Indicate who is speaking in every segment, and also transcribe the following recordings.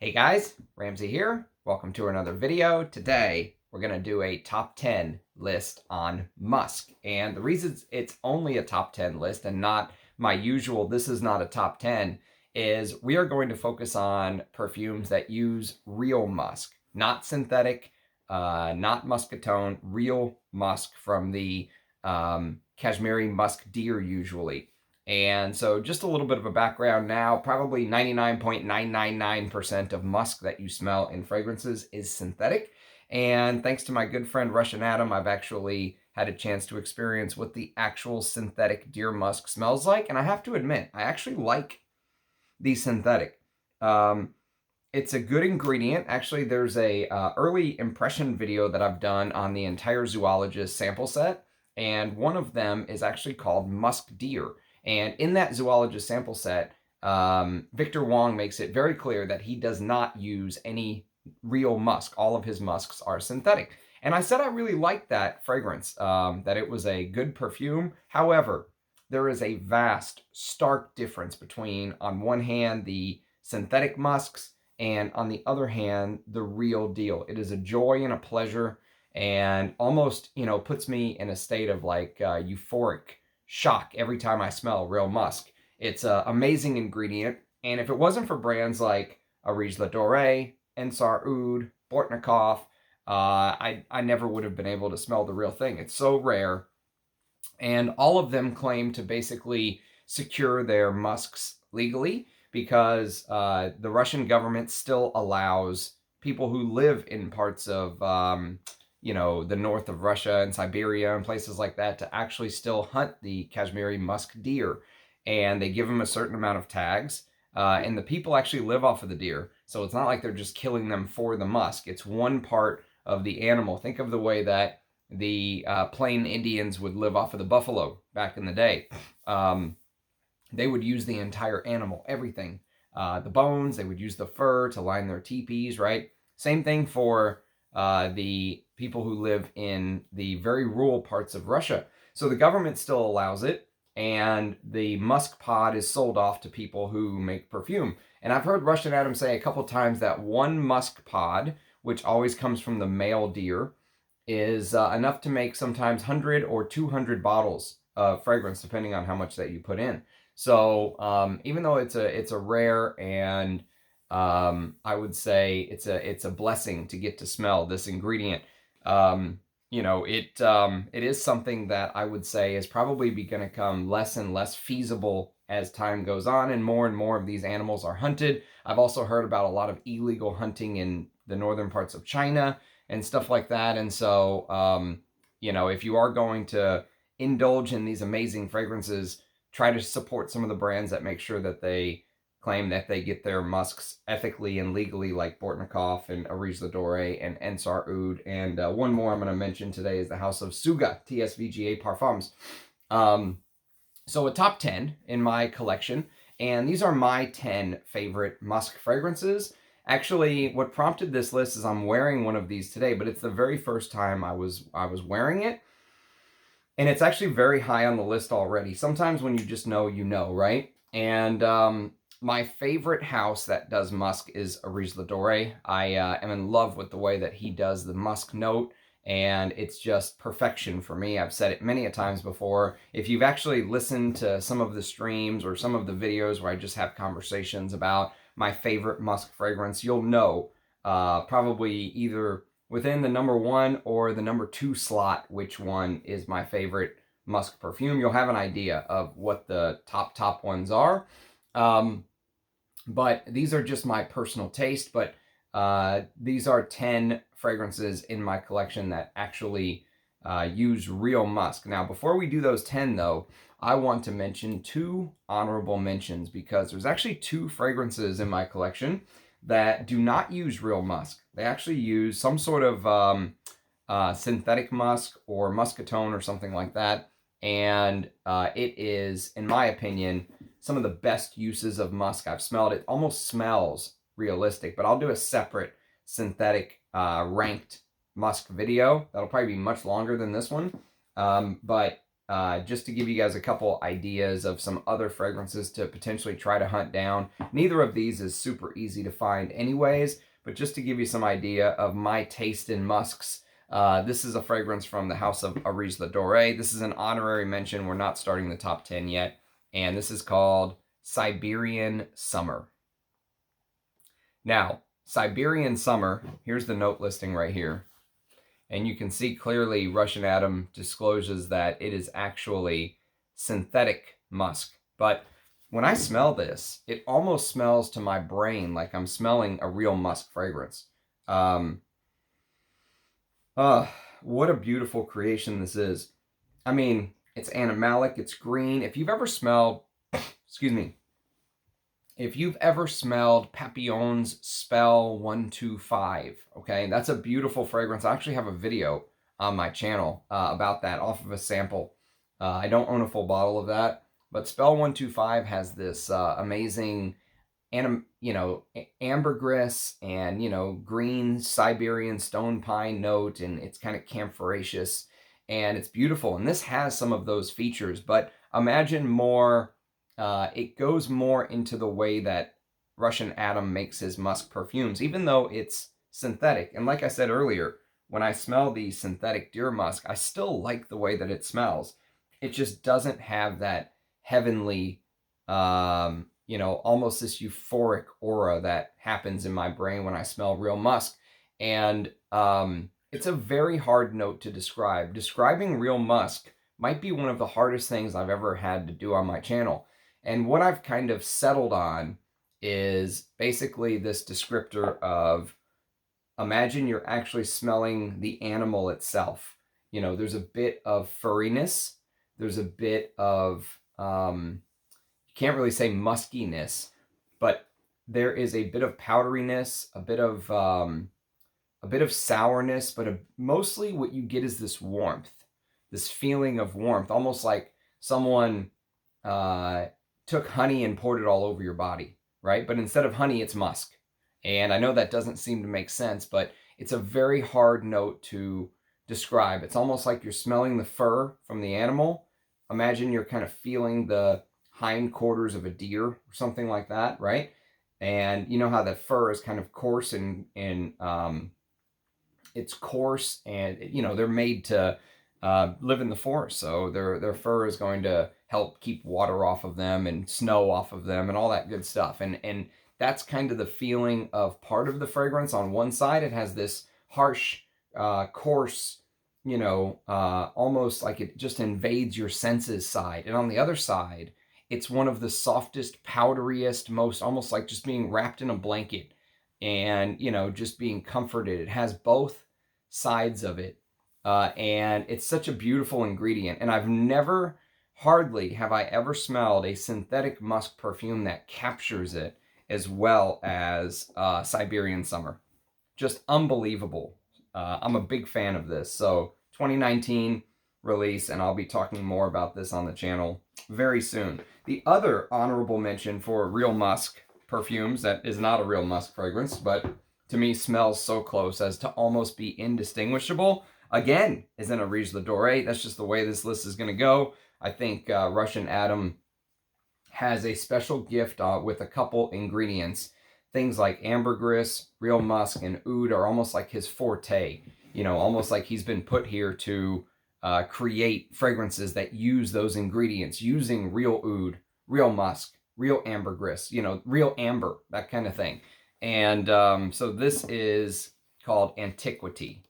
Speaker 1: Hey guys, Ramsey here. Welcome to another video. Today, we're going to do a top 10 list on musk. And the reason it's only a top 10 list and not my usual, this is not a top 10, is we are going to focus on perfumes that use real musk, not synthetic, not muscatone, real musk from the Kashmiri musk deer usually. And so just a little bit of a background now, probably 99.999% of musk that you smell in fragrances is synthetic. And thanks to my good friend Russian Adam, I've actually had a chance to experience what the actual synthetic deer musk smells like. And I have to admit, I actually like the synthetic. It's a good ingredient. Actually, there's a early impression video that I've done on the entire zoologist sample set. And one of them is actually called Musk Deer. And in that zoologist sample set, Victor Wong makes it very clear that he does not use any real musk. All of his musks are synthetic. And I said I really liked that fragrance, that it was a good perfume. However, there is a vast, stark difference between, on one hand, the synthetic musks, and on the other hand, the real deal. It is a joy and a pleasure, and almost, puts me in a state of like euphoric shock every time I smell real musk. It's an amazing ingredient, and if it wasn't for brands like Areej, Dore, Ensar Oud, Bortnikoff, I never would have been able to smell the real thing. It's so rare, and all of them claim to basically secure their musks legally because the Russian government still allows people who live in parts of the north of Russia and Siberia and places like that to actually still hunt the Kashmiri musk deer. And they give them a certain amount of tags. And the people actually live off of the deer. So it's not like they're just killing them for the musk. It's one part of the animal. Think of the way that the plain Indians would live off of the buffalo back in the day. They would use the entire animal, everything. The bones, they would use the fur to line their teepees, right? Same thing for the people who live in the very rural parts of Russia. So the government still allows it, and the musk pod is sold off to people who make perfume. And I've heard Russian Adam say a couple times that one musk pod, which always comes from the male deer, is enough to make sometimes 100 or 200 bottles of fragrance, depending on how much that you put in. So even though it's a rare and I would say it's a blessing to get to smell this ingredient. It is something that I would say is probably going to become less and less feasible as time goes on and more of these animals are hunted. I've also heard about a lot of illegal hunting in the northern parts of China and stuff like that. And so, if you are going to indulge in these amazing fragrances, try to support some of the brands that make sure that they claim that they get their musks ethically and legally, like Bortnikov and Areej Dore and Ensar Oud. And one more I'm going to mention today is the House of Suga, TSVGA Parfums. So a top 10 in my collection, and these are my 10 favorite musk fragrances. Actually, what prompted this list is I'm wearing one of these today, but it's the very first time I was wearing it. And it's actually very high on the list already. Sometimes when you just know, right? And my favorite house that does musk is Areej Dore. I am in love with the way that he does the musk note, and it's just perfection for me. I've said it many a times before. If you've actually listened to some of the streams or some of the videos where I just have conversations about my favorite musk fragrance, you'll know probably either within the number 1 or the number 2 slot which one is my favorite musk perfume. You'll have an idea of what the top ones are. But these are just my personal taste, but these are 10 fragrances in my collection that actually use real musk. Now, before we do those 10, though, I want to mention 2 honorable mentions because there's actually 2 fragrances in my collection that do not use real musk. They actually use some sort of synthetic musk or muscatone or something like that. And it is, in my opinion, some of the best uses of musk I've smelled. It almost smells realistic, but I'll do a separate synthetic ranked musk video. That'll probably be much longer than this one. But just to give you guys a couple ideas of some other fragrances to potentially try to hunt down. Neither of these is super easy to find anyways, but just to give you some idea of my taste in musks, this is a fragrance from the house of Areej Dore. This is an honorary mention. We're not starting the top 10 yet. And this is called Siberian Summer. Now, Siberian Summer, here's the note listing right here. And you can see clearly Russian Atom discloses that it is actually synthetic musk. But when I smell this, it almost smells to my brain like I'm smelling a real musk fragrance. What a beautiful creation this is. I mean, it's animalic, it's green. If you've ever smelled, excuse me, if you've ever smelled Papillon's Spell 125, okay, that's a beautiful fragrance. I actually have a video on my channel about that off of a sample. I don't own a full bottle of that, but Spell 125 has this amazing, ambergris and, green Siberian stone pine note, and it's kind of camphorous, and it's beautiful. And this has some of those features, but imagine more. It goes more into the way that Russian Atom makes his musk perfumes, even though it's synthetic. And like I said earlier, when I smell the synthetic deer musk, I still like the way that it smells. It just doesn't have that heavenly, almost this euphoric aura that happens in my brain when I smell real musk. And it's a very hard note to describe. Describing real musk might be one of the hardest things I've ever had to do on my channel. And what I've kind of settled on is basically this descriptor of, imagine you're actually smelling the animal itself. There's a bit of furriness. There's a bit of, you can't really say muskiness, but there is a bit of powderiness, a bit of sourness, but mostly what you get is this warmth, this feeling of warmth, almost like someone took honey and poured it all over your body, right? But instead of honey, it's musk. And I know that doesn't seem to make sense, but it's a very hard note to describe. It's almost like you're smelling the fur from the animal. Imagine you're kind of feeling the hindquarters of a deer or something like that, right? And you know how the fur is kind of coarse and it's coarse, and they're made to live in the forest, so their fur is going to help keep water off of them and snow off of them and all that good stuff. And that's kind of the feeling of part of the fragrance. On one side, it has this harsh, coarse, almost like it just invades your senses side. And on the other side, it's one of the softest, powderiest, most almost like just being wrapped in a blanket and, just being comforted. It has both sides of it. And it's such a beautiful ingredient. And hardly have I ever smelled a synthetic musk perfume that captures it as well as Siberian Summer. Just unbelievable. I'm a big fan of this. So 2019 release, and I'll be talking more about this on the channel very soon. The other honorable mention for real musk perfumes that is not a real musk fragrance, but to me smells so close as to almost be indistinguishable, again, is an Areej Dore. That's just the way this list is going to go. I think Russian Atom has a special gift with a couple ingredients. Things like ambergris, real musk, and oud are almost like his forte. Almost like he's been put here to create fragrances that use those ingredients, using real oud, real musk, real ambergris, real amber, that kind of thing. And so this is called Antiquity.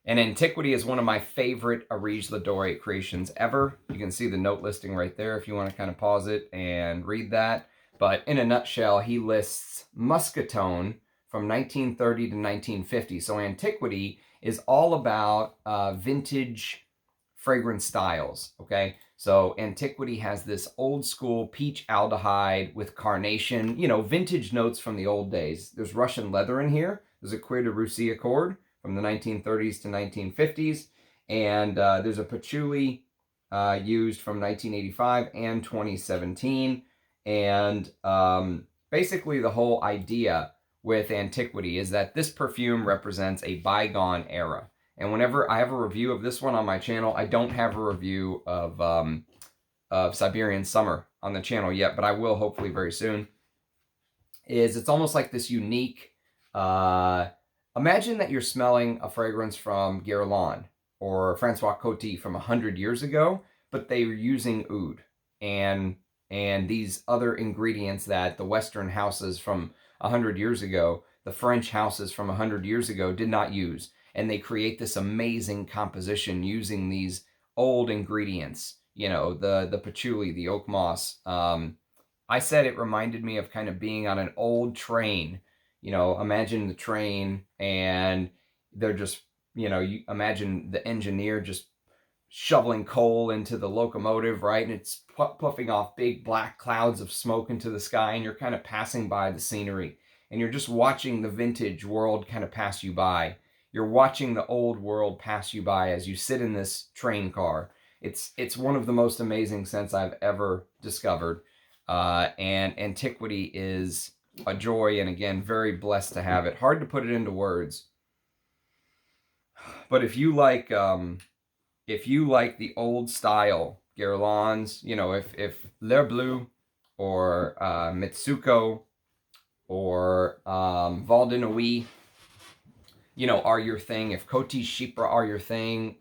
Speaker 1: And Antiquity is one of my favorite Areej Dore creations ever. You can see the note listing right there if you want to kind of pause it and read that. But in a nutshell, he lists Muscatone from 1930 to 1950. So Antiquity is all about vintage fragrance styles, okay? So Antiquity has this old school peach aldehyde with carnation, vintage notes from the old days. There's Russian leather in here. There's a Cuir de Russie accord from the 1930s to 1950s. And there's a Patchouli used from 1985 and 2017. And basically the whole idea with Antiquity is that this perfume represents a bygone era. And whenever I have a review of this one on my channel, I don't have a review of Siberian Summer on the channel yet, but I will hopefully very soon. It's almost like this unique, imagine that you're smelling a fragrance from Guerlain or Francois Coty from 100 years ago, but they were using oud and these other ingredients that the Western houses from 100 years ago, the French houses from 100 years ago did not use. And they create this amazing composition using these old ingredients, you know, the patchouli, the oak moss. I said it reminded me of kind of being on an old train. You know, imagine the train and they're just, you know, you imagine the engineer just shoveling coal into the locomotive, right? And it's puffing off big black clouds of smoke into the sky, and you're kind of passing by the scenery. And you're just watching the vintage world kind of pass you by. You're watching the old world pass you by as you sit in this train car. It's one of the most amazing scents I've ever discovered. And Antiquity is a joy, and again, very blessed to have it. Hard to put it into words. But if you like the old style Guerlains, you know, if L'Air Bleu or Mitsuko or Val de Nuit, you know, are your thing, if Coty Chypre are your thing,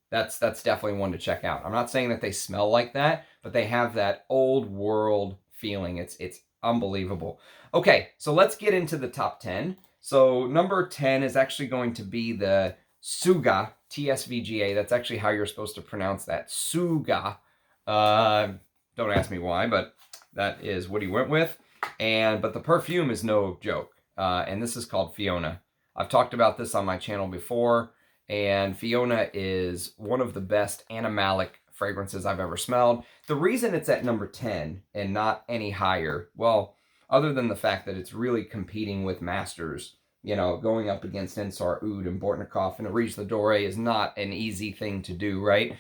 Speaker 1: that's definitely one to check out. I'm not saying that they smell like that, but they have that old world feeling. It's unbelievable. Okay, so let's get into the top 10. So number 10 is actually going to be the TSVGA, TSVGA. That's actually how you're supposed to pronounce that. TSVGA. Don't ask me why, but that is what he went with. But the perfume is no joke. And this is called Fiona. I've talked about this on my channel before, and Fiona is one of the best animalic fragrances I've ever smelled. The reason it's at number 10 and not any higher, well, other than the fact that it's really competing with masters, you know, going up against Ensar Oud and Bortnikoff and Areej the Dore is not an easy thing to do, right?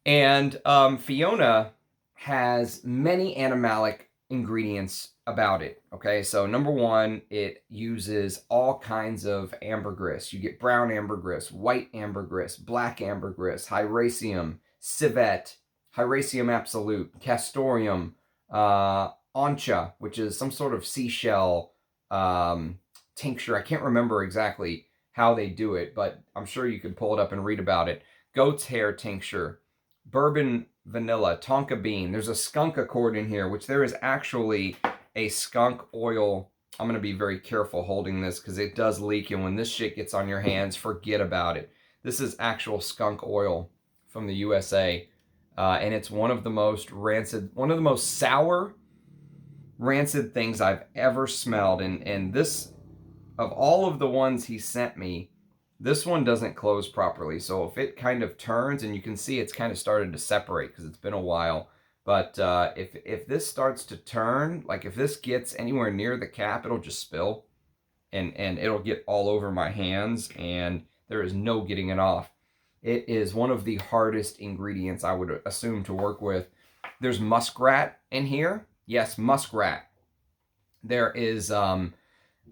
Speaker 1: And Fiona has many animalic ingredients about it. Okay, so number one, it uses all kinds of ambergris. You get brown ambergris, white ambergris, black ambergris, hyraceum, civet, hyraceum absolute, castoreum, oncha, which is some sort of seashell tincture. I can't remember exactly how they do it, but I'm sure you could pull it up and read about it. Goat's hair tincture, bourbon vanilla, tonka bean. There's a skunk accord in here, which there is actually a skunk oil. I'm going to be very careful holding this because it does leak, and when this shit gets on your hands, forget about it. This is actual skunk oil from the USA, and it's one of the most rancid, one of the most sour, rancid things I've ever smelled. And this, of all of the ones he sent me, this one doesn't close properly. So if it kind of turns, and you can see it's kind of started to separate because it's been a while. But if this starts to turn, like if this gets anywhere near the cap, it'll just spill. And it'll get all over my hands, and there is no getting it off. It is one of the hardest ingredients I would assume to work with. There's muskrat in here. Yes, muskrat. There is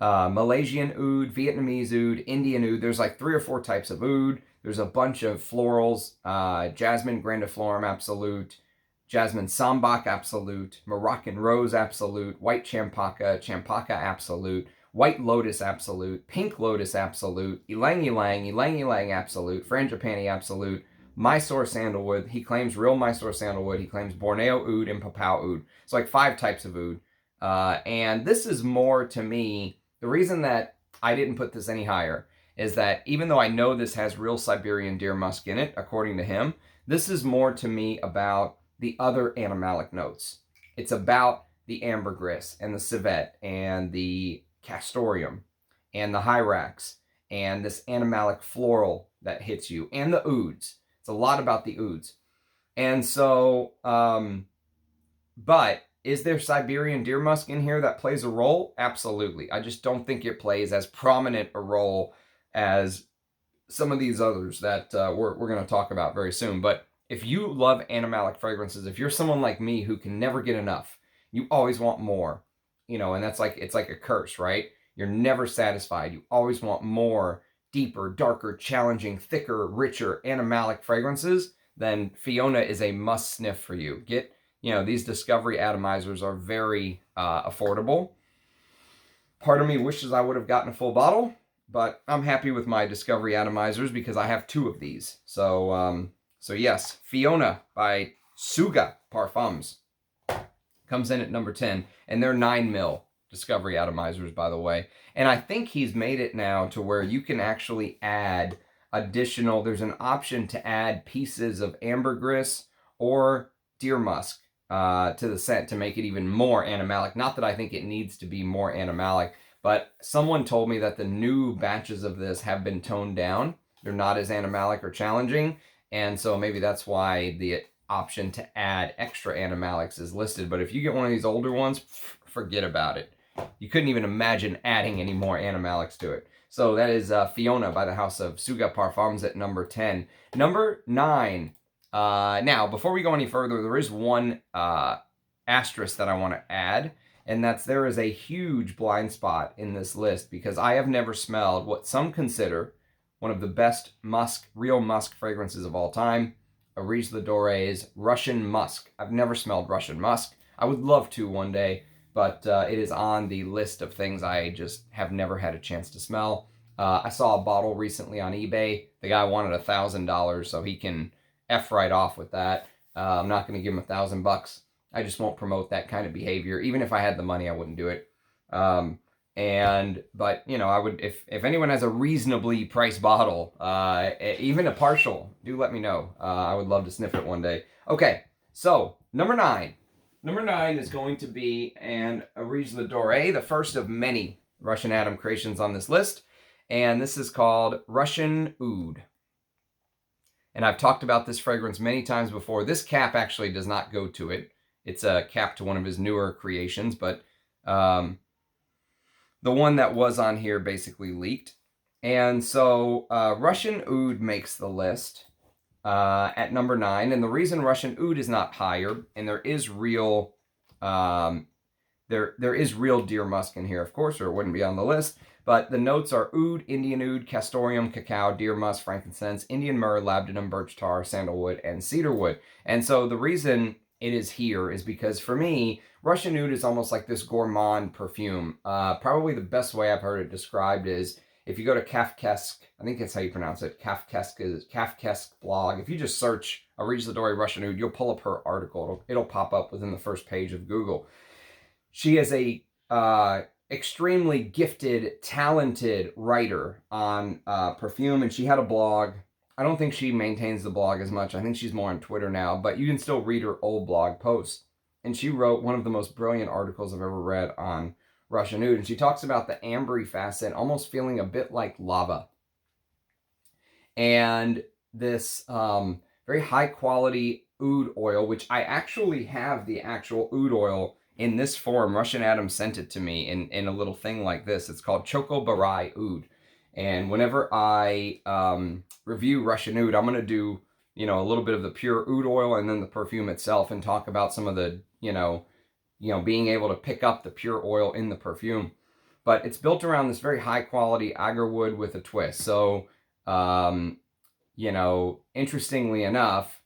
Speaker 1: Malaysian oud, Vietnamese oud, Indian oud. There's like 3 or 4 types of oud. There's a bunch of florals, Jasmine grandiflorum absolute, Jasmine sambac absolute, Moroccan rose absolute, white champaka, champaka absolute, white lotus absolute, pink lotus absolute, ylang ylang, ylang ylang absolute, frangipani absolute, Mysore sandalwood. He claims real Mysore sandalwood. He claims Borneo oud and Patou oud. It's like 5 types of oud. And this is more to me, the reason that I didn't put this any higher is that even though I know this has real Siberian deer musk in it, according to him, this is more to me about the other animalic notes. It's about the ambergris and the civet and the castoreum and the hyrax and this animalic floral that hits you and the ouds. It's a lot about the ouds. And so, but is there Siberian deer musk in here that plays a role? Absolutely. I just don't think it plays as prominent a role as some of these others that we're going to talk about very soon. But if you love animalic fragrances, if you're someone like me who can never get enough, you always want more, you know, and that's like, it's like a curse, right? You're never satisfied. You always want more. deeper, darker, challenging, thicker, richer, animalic fragrances, then Fiona is a must sniff for you. These Discovery atomizers are very affordable. Part of me wishes I would have gotten a full bottle, but I'm happy with my Discovery atomizers because I have 2 of these. So yes, Fiona by TSVGA Parfums comes in at number 10, and they're 9 mil Discovery atomizers, by the way. And I think he's made it now to where you can actually add there's an option to add pieces of ambergris or deer musk to the scent to make it even more animalic. Not that I think it needs to be more animalic, but someone told me that the new batches of this have been toned down. They're not as animalic or challenging, and so maybe that's why the option to add extra animalics is listed. But if you get one of these older ones, forget about it. You couldn't even imagine adding any more animalics to it. So that is Fiona by the house of TSVGA Parfums at number 10. Number 9. Now, before we go any further, there is one asterisk that I want to add, and there is a huge blind spot in this list because I have never smelled what some consider one of the best real musk fragrances of all time, Areej Dore's Russian Musk. I've never smelled Russian Musk. I would love to one day, but it is on the list of things I just have never had a chance to smell. I saw a bottle recently on eBay. The guy wanted $1,000, so he can F right off with that. I'm not going to give him $1,000. I just won't promote that kind of behavior. Even if I had the money, I wouldn't do it. But I would, if anyone has a reasonably priced bottle, even a partial, do let me know. I would love to sniff it one day. Okay, so number 9. Number 9 is going to be an Areej Dore, the first of many Russian Atom creations on this list. And this is called Russian Oud. And I've talked about this fragrance many times before. This cap actually does not go to it. It's a cap to one of his newer creations, but the one that was on here basically leaked. And so Russian Oud makes the list at number 9. And the reason Russian Oud is not higher, and there is real deer musk in here, of course, or it wouldn't be on the list. But the notes are oud, Indian oud, castoreum, cacao, deer musk, frankincense, Indian myrrh, labdanum, birch tar, sandalwood, and cedarwood. And so the reason it is here is because for me, Russian Oud is almost like this gourmand perfume. Probably the best way I've heard it described is if you go to Kafkesk, I think that's how you pronounce it, Kafkesk blog. If you just search Areej Dore Russian Oud, you'll pull up her article. It'll pop up within the first page of Google. She is a extremely gifted, talented writer on perfume, and she had a blog. I don't think she maintains the blog as much. I think she's more on Twitter now, but you can still read her old blog posts. And she wrote one of the most brilliant articles I've ever read on Russian Oud, and she talks about the ambery facet almost feeling a bit like lava. And this very high quality oud oil, which I actually have the actual oud oil in this form. Russian Atom sent it to me in a little thing like this. It's called Choco Barai Oud. And whenever I review Russian Oud, I'm going to do, a little bit of the pure oud oil and then the perfume itself and talk about some of the, being able to pick up the pure oil in the perfume. But it's built around this very high quality agarwood with a twist. So, interestingly enough,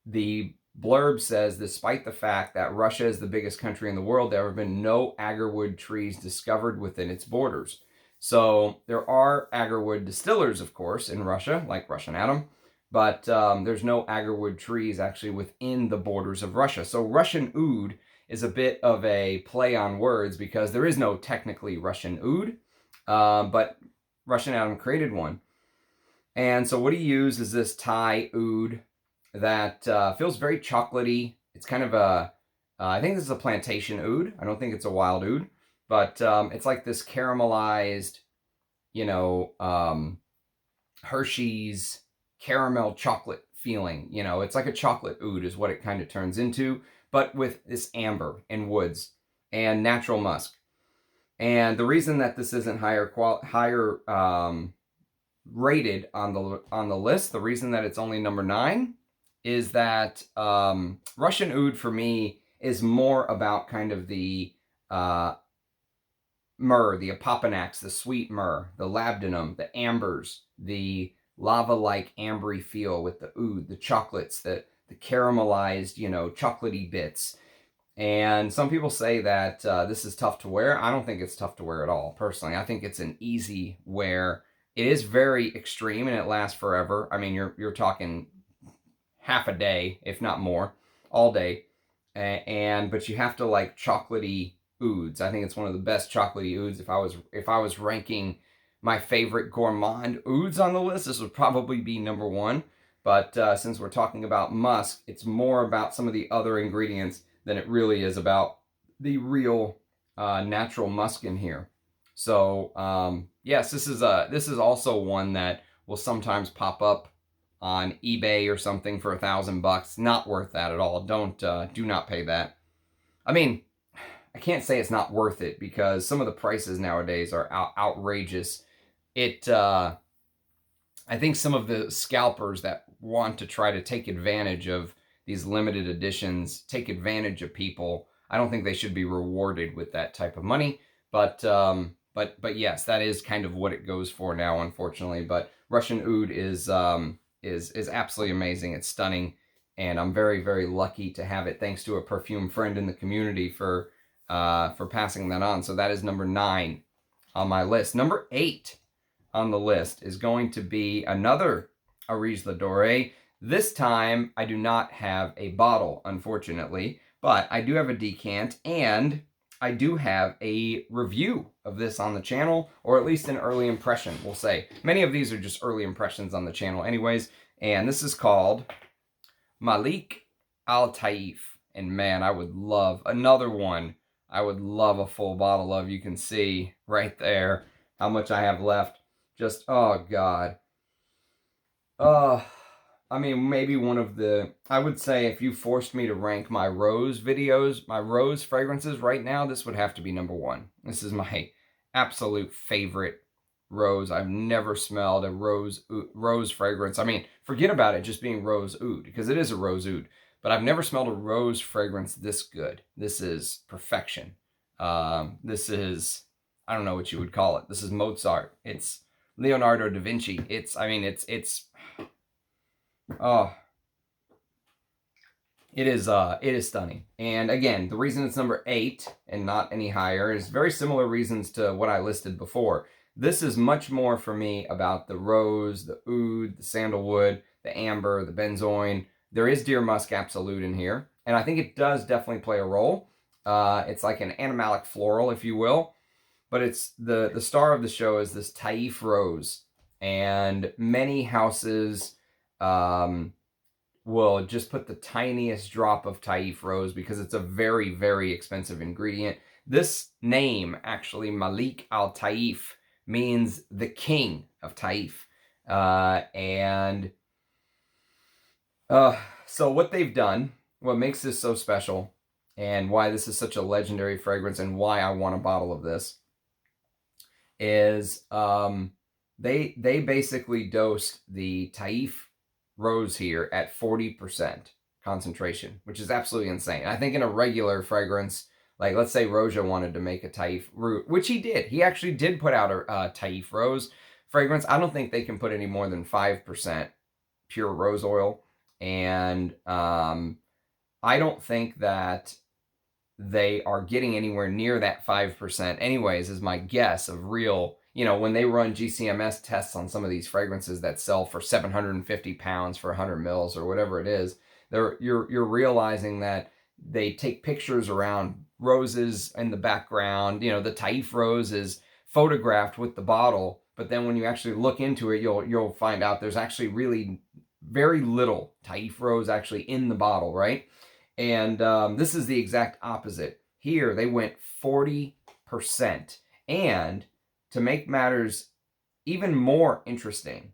Speaker 1: the blurb says, despite the fact that Russia is the biggest country in the world, there have been no agarwood trees discovered within its borders. So there are agarwood distillers, of course, in Russia, like Russian Atom, but there's no agarwood trees actually within the borders of Russia. So Russian Oud is a bit of a play on words because there is no technically Russian Oud, but Russian Atom created one. And so what he used is this Thai oud that feels very chocolatey. It's kind of I think this is a plantation oud. I don't think it's a wild oud, but it's like this caramelized, Hershey's caramel chocolate feeling. It's like a chocolate oud is what it kind of turns into, but with this amber and woods and natural musk. And the reason that this isn't higher rated on the list, the reason that it's only number 9 is that Russian Oud for me is more about kind of the myrrh, the apopanax, the sweet myrrh, the labdanum, the ambers, the lava-like ambery feel with the oud, the chocolates, the caramelized, you know, chocolatey bits. And some people say that this is tough to wear. I don't think it's tough to wear at all, personally. I think it's an easy wear. It is very extreme and it lasts forever. I mean, you're talking half a day, if not more, all day. But you have to like chocolatey ouds. I think it's one of the best chocolatey ouds. If I was ranking my favorite gourmand ouds on the list, this would probably be number one. But since we're talking about musk, it's more about some of the other ingredients than it really is about the real natural musk in here. So yes, this is also one that will sometimes pop up on eBay or something for $1,000. Not worth that at all. Do not pay that. I mean, I can't say it's not worth it because some of the prices nowadays are outrageous. I think some of the scalpers that want to try to take advantage of these limited editions, take advantage of people, I don't think they should be rewarded with that type of money. But yes, that is kind of what it goes for now, unfortunately. But Russian oud is absolutely amazing. It's stunning, and I'm very, very lucky to have it thanks to a perfume friend in the community for passing that on. So that is number 9 on my list. Number 8 on the list is going to be another Areej Dore. This time, I do not have a bottle, unfortunately, but I do have a decant, and I do have a review of this on the channel, or at least an early impression, we'll say. Many of these are just early impressions on the channel anyways, and this is called Malik AlTaif. And man, I would love another one. I would love a full bottle of. You can see right there how much I have left. Just, oh God. I mean, maybe one of the, I would say if you forced me to rank my rose videos, my rose fragrances right now, this would have to be number 1. This is my absolute favorite rose. I've never smelled a rose fragrance. I mean, forget about it just being rose oud, because it is a rose oud, but I've never smelled a rose fragrance this good. This is perfection. This is, I don't know what you would call it. This is Mozart. It's Leonardo da Vinci. Oh, it is stunning. And again, the reason it's number 8 and not any higher is very similar reasons to what I listed before. This is much more for me about the rose, the oud, the sandalwood, the amber, the benzoin. There is deer musk absolute in here, and I think it does definitely play a role. It's like an animalic floral, if you will, but it's the star of the show is this Taif rose, and many houses will just put the tiniest drop of Taif rose because it's a very, very expensive ingredient. This name, actually, Malik AlTaif, means the king of Taif. So what they've done, what makes this so special, and why this is such a legendary fragrance and why I want a bottle of this, is they basically dosed the Taif rose here at 40% concentration, which is absolutely insane. I think in a regular fragrance, like let's say Roja wanted to make a Taif root, which he did. He actually did put out a Taif rose fragrance. I don't think they can put any more than 5% pure rose oil. And I don't think that they are getting anywhere near that 5% anyways, is my guess of real, you know, when they run GCMS tests on some of these fragrances that sell for 750 pounds for 100 mils or whatever it is, you're realizing that they take pictures around roses in the background. You know, the Taif rose is photographed with the bottle, but then when you actually look into it, you'll find out there's actually really very little Taif rose actually in the bottle, right? And this is the exact opposite. Here, they went 40%. And to make matters even more interesting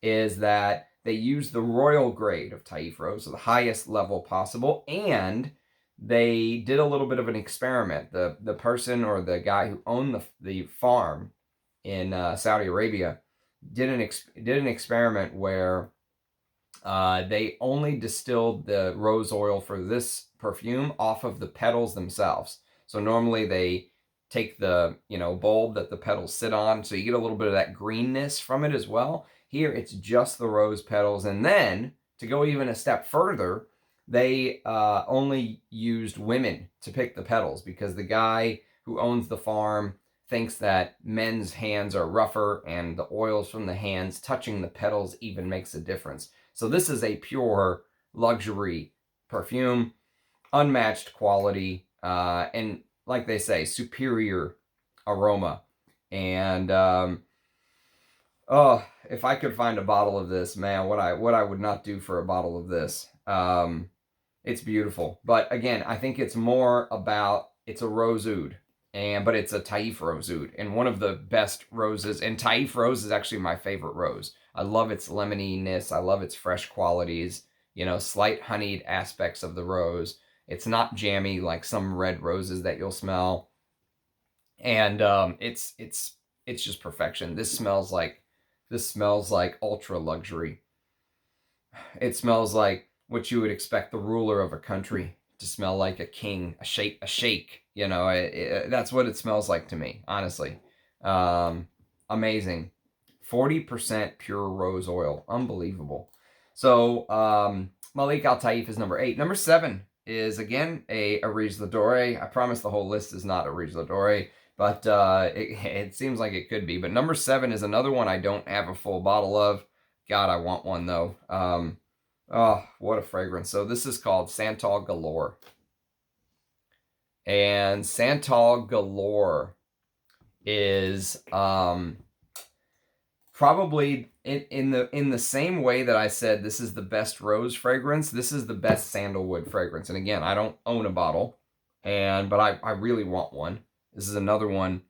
Speaker 1: is that they used the royal grade of Taif rose, so the highest level possible, and they did a little bit of an experiment. The person or the guy who owned the farm in Saudi Arabia did an experiment where they only distilled the rose oil for this perfume off of the petals themselves. So normally they take the, bulb that the petals sit on. So you get a little bit of that greenness from it as well. Here, it's just the rose petals. And then, to go even a step further, they only used women to pick the petals because the guy who owns the farm thinks that men's hands are rougher and the oils from the hands touching the petals even makes a difference. So this is a pure luxury perfume, unmatched quality, and like they say, superior aroma. And oh, if I could find a bottle of this, man, what I would not do for a bottle of this. It's beautiful. But again, I think it's more about, it's a rose oud, but it's a Taif rose oud, and one of the best roses. And Taif rose is actually my favorite rose. I love its lemoniness. I love its fresh qualities, slight honeyed aspects of the rose. It's not jammy like some red roses that you'll smell. And it's just perfection. This smells like ultra luxury. It smells like what you would expect the ruler of a country to smell like, a king, a sheikh. That's what it smells like to me, honestly. Amazing. 40% pure rose oil. Unbelievable. So Malik AlTaif is number 8. Number 7 is, again, a Areej Dore. I promise the whole list is not Areej Dore, but it seems like it could be. But number 7 is another one I don't have a full bottle of. God, I want one, though. Oh, what a fragrance. So this is called Santal Galore. And Santal Galore is probably in the same way that I said this is the best rose fragrance, this is the best sandalwood fragrance. And again, I don't own a bottle, but I really want one. This is another one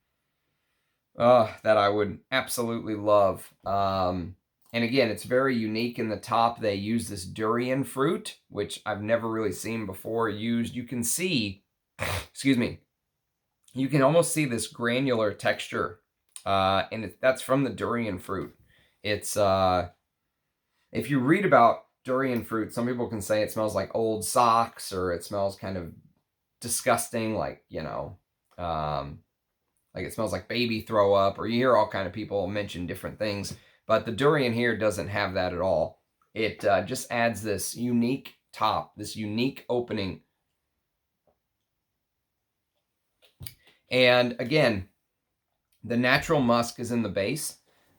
Speaker 1: that I would absolutely love. And again, it's very unique. In the top, they use this durian fruit, which I've never really seen before used. You can see, excuse me, you can almost see this granular texture, and that's from the durian fruit. It's, if you read about durian fruit, some people can say it smells like old socks, or it smells kind of disgusting, like, like it smells like baby throw up, or you hear all kind of people mention different things. But the durian here doesn't have that at all. It just adds this unique top, this unique opening. And again, the natural musk is in the base,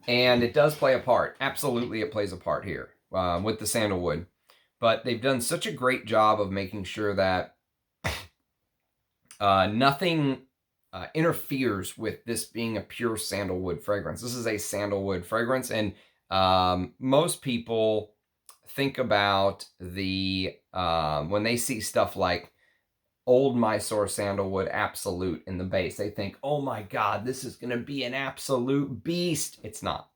Speaker 1: and it does play a part. Absolutely, it plays a part here with the sandalwood. But they've done such a great job of making sure that nothing interferes with this being a pure sandalwood fragrance. This is a sandalwood fragrance, and most people think about the when they see stuff like Old Mysore Sandalwood Absolute in the base, they think, oh my God, this is going to be an absolute beast. It's not.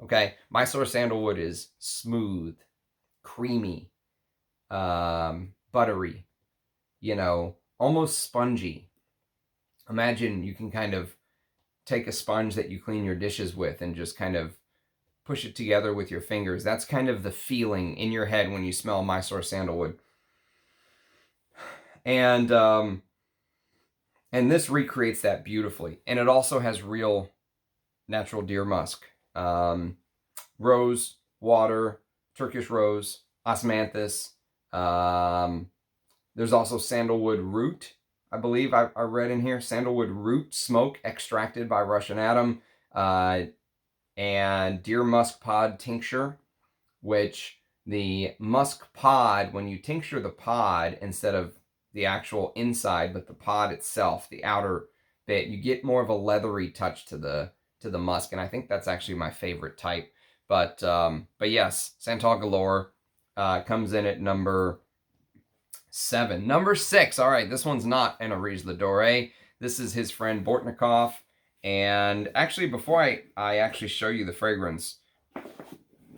Speaker 1: Okay? Mysore Sandalwood is smooth, creamy, buttery, almost spongy. Imagine you can kind of take a sponge that you clean your dishes with and just kind of push it together with your fingers. That's kind of the feeling in your head when you smell Mysore Sandalwood. And this recreates that beautifully. And it also has real natural deer musk. Rose, water, Turkish rose, osmanthus. There's also sandalwood root. I believe I read in here, sandalwood root smoke extracted by Russian Atom, and deer musk pod tincture, which the musk pod, when you tincture the pod instead of the actual inside, but the pod itself, the outer bit, you get more of a leathery touch to the musk, and I think that's actually my favorite type. But yes, Santal Galore comes in at number 7. Number 6. All right, this one's not an Areej Dore. This is his friend Bortnikoff. And actually, before I actually show you the fragrance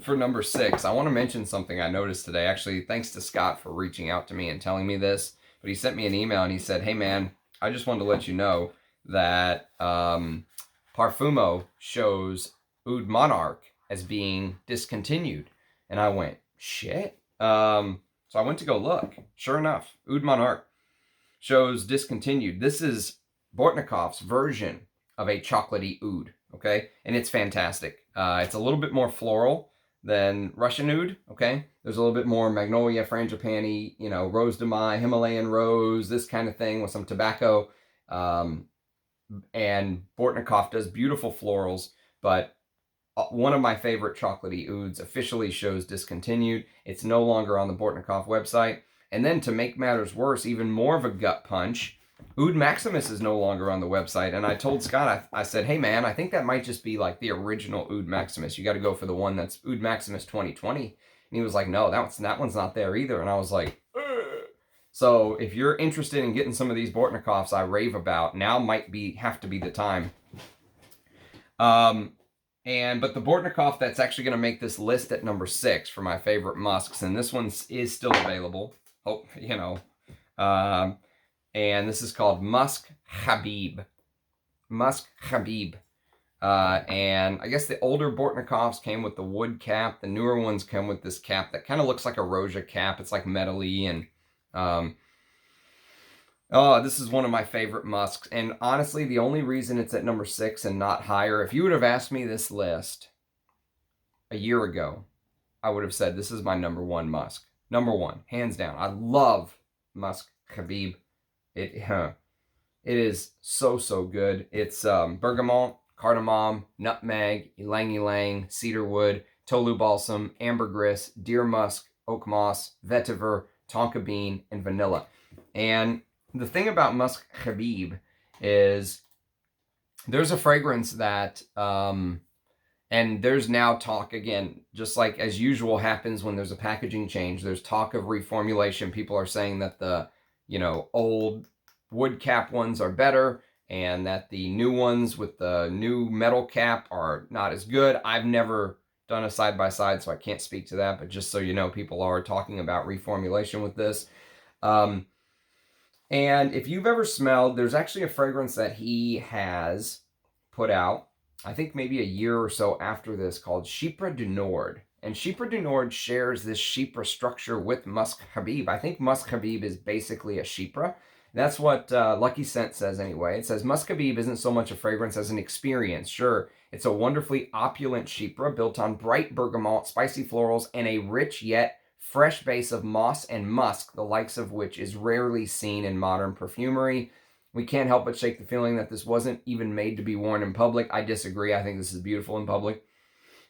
Speaker 1: for number 6, I want to mention something I noticed today. Actually, thanks to Scott for reaching out to me and telling me this. But he sent me an email and he said, hey man, I just wanted to let you know that Parfumo shows Oud Monarch as being discontinued. And I went, shit. So I went to go look. Sure enough, Oud Monarch shows discontinued. This is Bortnikov's version of a chocolatey oud, okay? And it's fantastic. It's a little bit more floral than Russian oud, okay? There's a little bit more magnolia, frangipani, you know, rose de mai, Himalayan rose, this kind of thing with some tobacco. And Bortnikov does beautiful florals, but one of my favorite chocolatey ouds officially shows discontinued. It's no longer on the Bortnikov website. And then to make matters worse, even more of a gut punch, Oud Maximus is no longer on the website. And I told Scott, I said, hey man, I think that might just be like the original Oud Maximus. You got to go for the one that's Oud Maximus 2020. And he was like, no, that one's not there either. And I was like, ugh. So if you're interested in getting some of these Bortnikovs I rave about, now might have to be the time. But the Bortnikov that's actually going to make this list at number 6 for my favorite musks, and this one is still available. Oh, you know. And this is called Musc Khabib. Musc Khabib. And I guess the older Bortnikovs came with the wood cap. The newer ones come with this cap that kind of looks like a Roja cap. It's like metal-y, and oh, this is one of my favorite musks. And honestly, the only reason it's at number 6 and not higher, if you would have asked me this list a year ago, I would have said this is my number 1 musk. Number 1, hands down. I love Musc Khabib. It is so good. It's bergamot, cardamom, nutmeg, ylang ylang, cedarwood, tolu balsam, ambergris, deer musk, oak moss, vetiver, tonka bean, and vanilla. And the thing about Musc Khabib is there's a fragrance that, and there's now talk again, just like as usual happens when there's a packaging change, there's talk of reformulation. People are saying that the, you know, old wood cap ones are better and that the new ones with the new metal cap are not as good. I've never done a side-by-side, so I can't speak to that, but just so you know, people are talking about reformulation with this. And if you've ever smelled, there's actually a fragrance that he has put out, I think maybe a year or so after this, called Chypre du Nord. And Chypre du Nord shares this Chypre structure with Musc Khabib. I think Musc Khabib is basically a Chypre. That's what Lucky Scent says anyway. It says, Musc Khabib isn't so much a fragrance as an experience. Sure, it's a wonderfully opulent Chypre built on bright bergamot, spicy florals, and a rich yet fresh base of moss and musk, the likes of which is rarely seen in modern perfumery. We can't help but shake the feeling that this wasn't even made to be worn in public. I disagree. I think this is beautiful in public.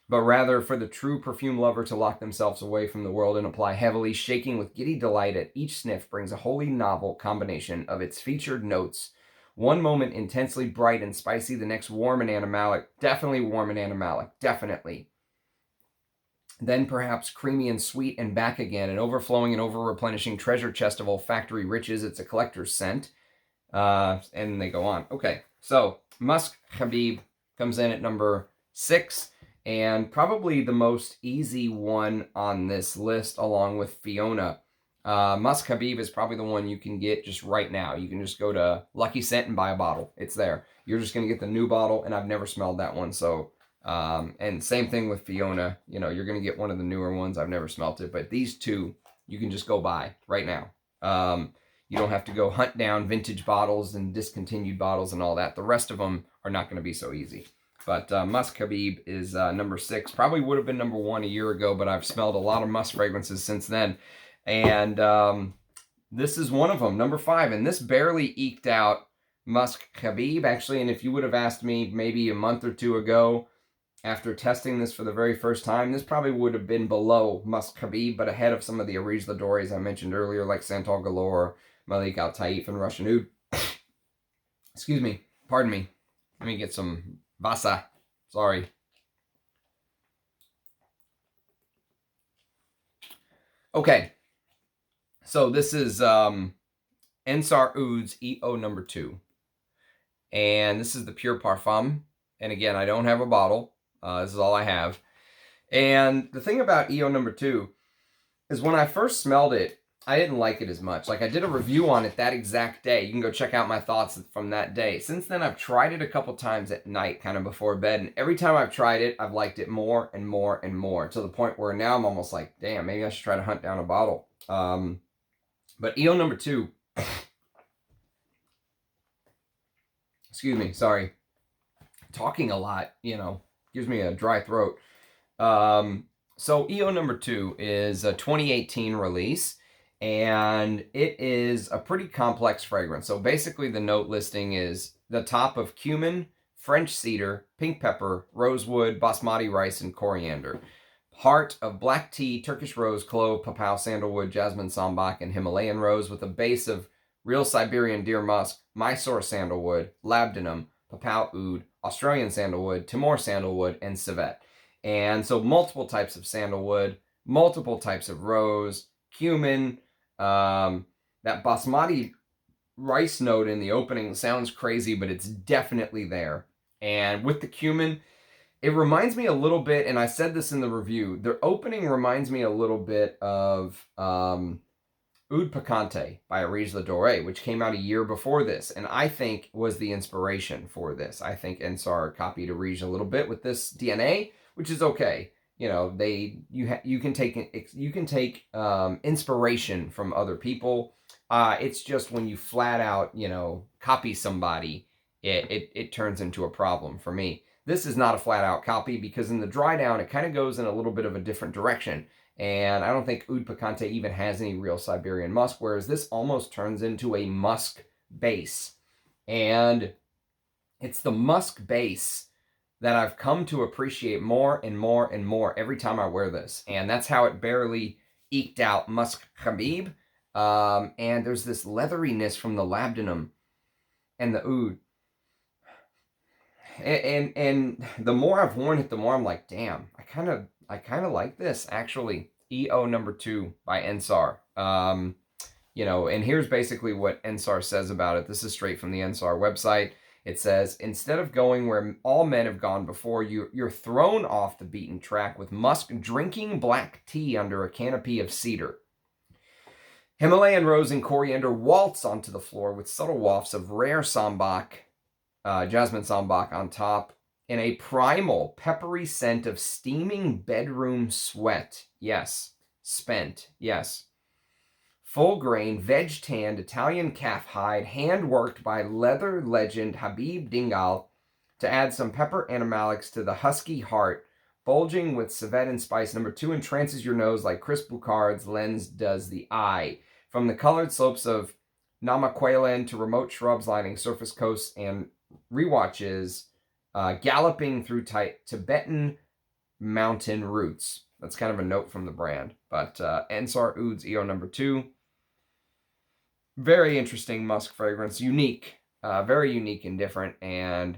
Speaker 1: But rather for the true perfume lover to lock themselves away from the world and apply heavily, shaking with giddy delight at each sniff brings a wholly novel combination of its featured notes. One moment intensely bright and spicy, the next warm and animalic. Definitely warm and animalic. Definitely. Then perhaps creamy and sweet and back again, an overflowing and over-replenishing treasure chest of olfactory riches. It's a collector's scent. And they go on. Okay, so Musc Khabib comes in at number 6, and probably the most easy one on this list along with Fiona. Musc Khabib is probably the one you can get just right now. You can just go to Lucky Scent and buy a bottle. It's there. You're just going to get the new bottle, and I've never smelled that one, so... and same thing with Fiona. You know, you're going to get one of the newer ones. I've never smelt it, but these two you can just go buy right now. You don't have to go hunt down vintage bottles and discontinued bottles and all that. The rest of them are not going to be so easy. But Musc Khabib is number 6. Probably would have been number 1 a year ago, but I've smelled a lot of musk fragrances since then. And this is one of them, number 5. And this barely eked out Musc Khabib, actually. And if you would have asked me maybe a month or 2 ago, after testing this for the very first time, this probably would have been below Musc Khabib, but ahead of some of the Areej Dores I mentioned earlier, like Santal Galore, Malik AlTaif, and Russian Oud. Excuse me. Pardon me. Let me get some Vasa. Sorry. Okay. So this is Ensar Oud EO number 2. And this is the Pure Parfum. And again, I don't have a bottle. This is all I have. And the thing about EO number 2 is when I first smelled it, I didn't like it as much. Like, I did a review on it that exact day. You can go check out my thoughts from that day. Since then, I've tried it a couple times at night, kind of before bed. And every time I've tried it, I've liked it more and more and more, to the point where now I'm almost like, damn, maybe I should try to hunt down a bottle. But EO number 2... Excuse me, sorry. Talking a lot, you know, gives me a dry throat. So EO number 2 is a 2018 release, and it is a pretty complex fragrance. So basically the note listing is the top of cumin, French cedar, pink pepper, rosewood, basmati rice, and coriander. Heart of black tea, Turkish rose, clove, papow, sandalwood, jasmine, sambac, and Himalayan rose, with a base of real Siberian deer musk, Mysore sandalwood, labdanum, Patou oud, Australian sandalwood, Timor sandalwood, and civet. And so multiple types of sandalwood, multiple types of rose, cumin, that basmati rice note in the opening sounds crazy, but it's definitely there. And with the cumin, it reminds me a little bit, and I said this in the review, the opening reminds me a little bit of Oud Picante by Areej Dore, which came out a year before this, and I think was the inspiration for this. I think Ensar copied Areej a little bit with this DNA, which is okay. You know, you can take inspiration from other people. It's just when you flat out, you know, copy somebody, it turns into a problem for me. This is not a flat out copy, because in the dry down, it kind of goes in a little bit of a different direction. And I don't think Oud Picante even has any real Siberian musk, whereas this almost turns into a musk base. And it's the musk base that I've come to appreciate more and more and more every time I wear this. And that's how it barely eked out Musc Khabib. And there's this leatheriness from the labdanum and the oud. And the more I've worn it, the more I'm like, damn, I kind of like this, actually. EO number 2 by Ensar. You know, and here's basically what Ensar says about it. This is straight from the Ensar website. It says, instead of going where all men have gone before you, you're thrown off the beaten track with musk drinking black tea under a canopy of cedar. Himalayan rose and coriander waltz onto the floor with subtle wafts of rare sambac, jasmine sambac on top, and a primal, peppery scent of steaming bedroom sweat. Yes. Spent. Yes. Full grain, veg tanned, Italian calf hide, hand worked by leather legend Khabib Dingal to add some pepper animalics to the husky heart, bulging with civet and spice. Number 2 entrances your nose like crisp Boucard's lens does the eye. From the colored slopes of Namaqualand to remote shrubs lining surface coasts and rewatches, galloping through Tibetan mountain roots. That's kind of a note from the brand. But Ensar Oud's EO number 2. Very interesting musk fragrance. Unique. Very unique and different. And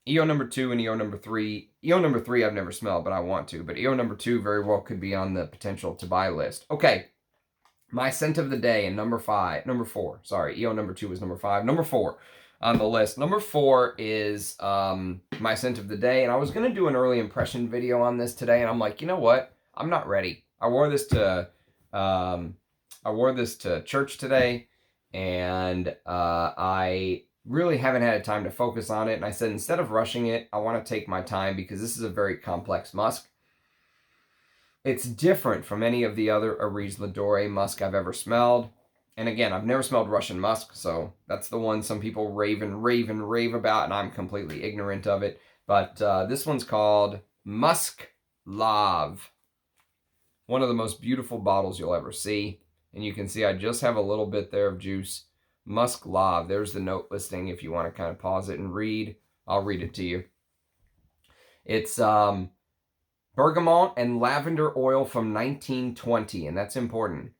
Speaker 1: EO number 2 and EO number 3. EO number 3 I've never smelled, but I want to. But EO number 2 very well could be on the potential to buy list. Okay. My scent of the day in number 4. Sorry, EO number 2 was number 5. Number 4 on the list. Number 4 is my scent of the day. And I was going to do an early impression video on this today. And I'm like, you know what? I'm not ready. I wore this to church today. And I really haven't had time to focus on it. And I said, instead of rushing it, I want to take my time, because this is a very complex musk. It's different from any of the other Areej Dore musk I've ever smelled. And again, I've never smelled Russian musk, so that's the one some people rave about, and I'm completely ignorant of it. But this one's called Musc Lave. One of the most beautiful bottles you'll ever see. And you can see I just have a little bit there of juice. Musc Lave. There's the note listing if you want to kind of pause it and read. I'll read it to you. It's bergamot and lavender oil from 1920, and that's important.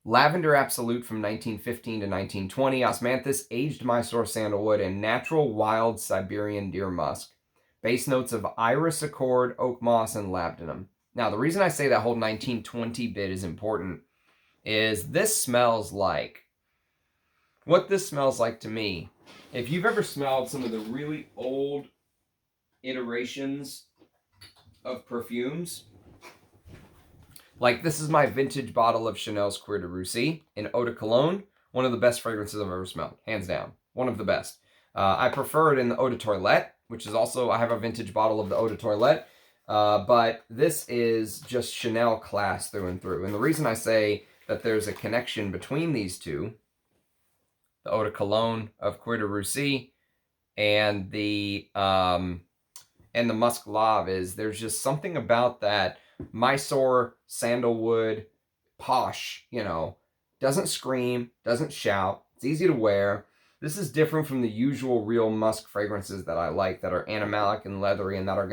Speaker 1: Lavender Absolute from 1915 to 1920, osmanthus, aged Mysore sandalwood, and natural wild Siberian deer musk. Base notes of iris accord, oak moss, and labdanum. Now, the reason I say that whole 1920 bit is important is this smells like, what this smells like to me, if you've ever smelled some of the really old iterations of perfumes, like this is my vintage bottle of Chanel's Cuir de Russie in Eau de Cologne, one of the best fragrances I've ever smelled, hands down, one of the best. I prefer it in the Eau de Toilette, which is also, I have a vintage bottle of the Eau de Toilette, but this is just Chanel class through and through. And the reason I say that there's a connection between these two, the Eau de Cologne of Cuir de Russie and the Musc Lave is, there's just something about that Mysore sandalwood posh, you know, doesn't scream, doesn't shout, it's easy to wear. This is different from the usual real musk fragrances that I like, that are animalic and leathery, and that are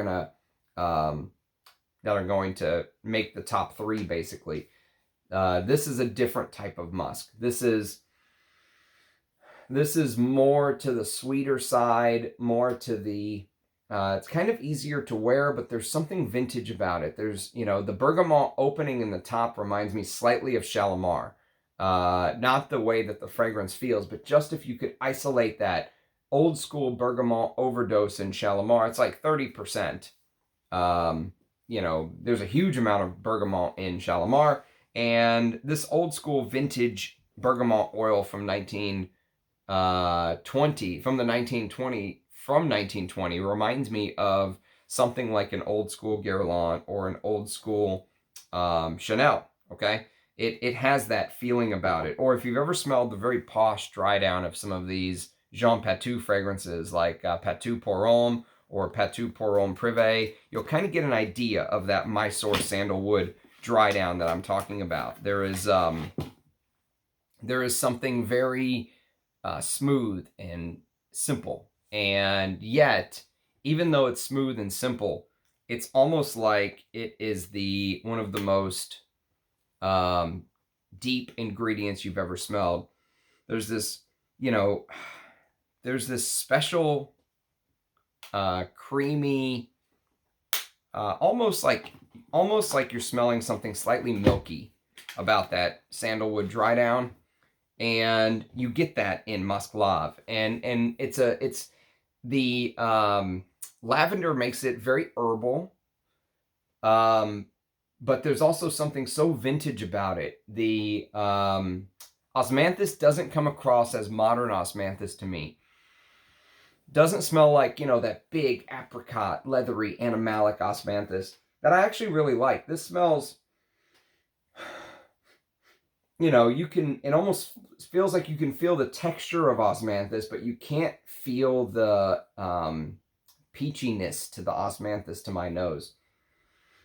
Speaker 1: going to make the top 3 basically. This is a different type of musk. This is more to the sweeter side, more to the it's kind of easier to wear, but there's something vintage about it. There's, you know, the bergamot opening in the top reminds me slightly of Shalimar. Not the way that the fragrance feels, but just if you could isolate that old school bergamot overdose in Shalimar, it's like 30%. You know, there's a huge amount of bergamot in Shalimar, and this old school vintage bergamot oil from 1920 reminds me of something like an old school Guerlain or an old school Chanel. Okay, it has that feeling about it. Or if you've ever smelled the very posh dry down of some of these Jean Patou fragrances, like Patou pour Homme or Patou pour Homme Prive, you'll kind of get an idea of that Mysore sandalwood dry down that I'm talking about. There is something very smooth and simple, and yet, even though it's smooth and simple, it's almost like it is one of the most deep ingredients you've ever smelled. There's this, you know, there's this special creamy, almost like you're smelling something slightly milky about that sandalwood dry down. And you get that in Musc Lave, and it's the lavender makes it very herbal, but there's also something so vintage about it. The osmanthus doesn't come across as modern osmanthus to me. Doesn't smell like, you know, that big apricot, leathery, animalic osmanthus that I actually really like. This smells, you know, it almost feels like you can feel the texture of osmanthus, but you can't feel the peachiness to the osmanthus to my nose,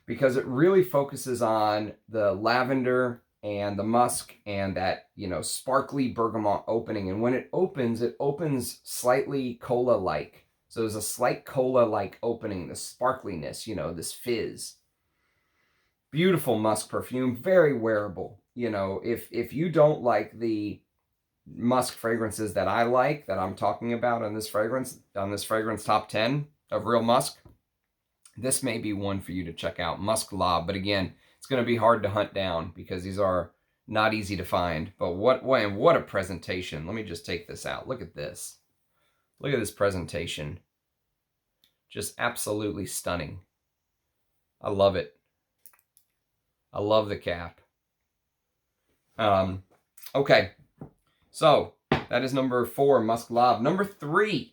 Speaker 1: because it really focuses on the lavender and the musk and that, you know, sparkly bergamot opening. And when it opens slightly cola-like. So there's a slight cola-like opening, the sparkliness, you know, this fizz. Beautiful musk perfume, very wearable. You know, if you don't like the musk fragrances that I like, that I'm talking about on this fragrance top 10 of real musk, this may be one for you to check out, Musc Lave. But again, it's going to be hard to hunt down because these are not easy to find. But what a presentation. Let me just take this out. Look at this. Look at this presentation. Just absolutely stunning. I love it. I love the cap. Okay, so that is number 4, Musc Lave. Number 3.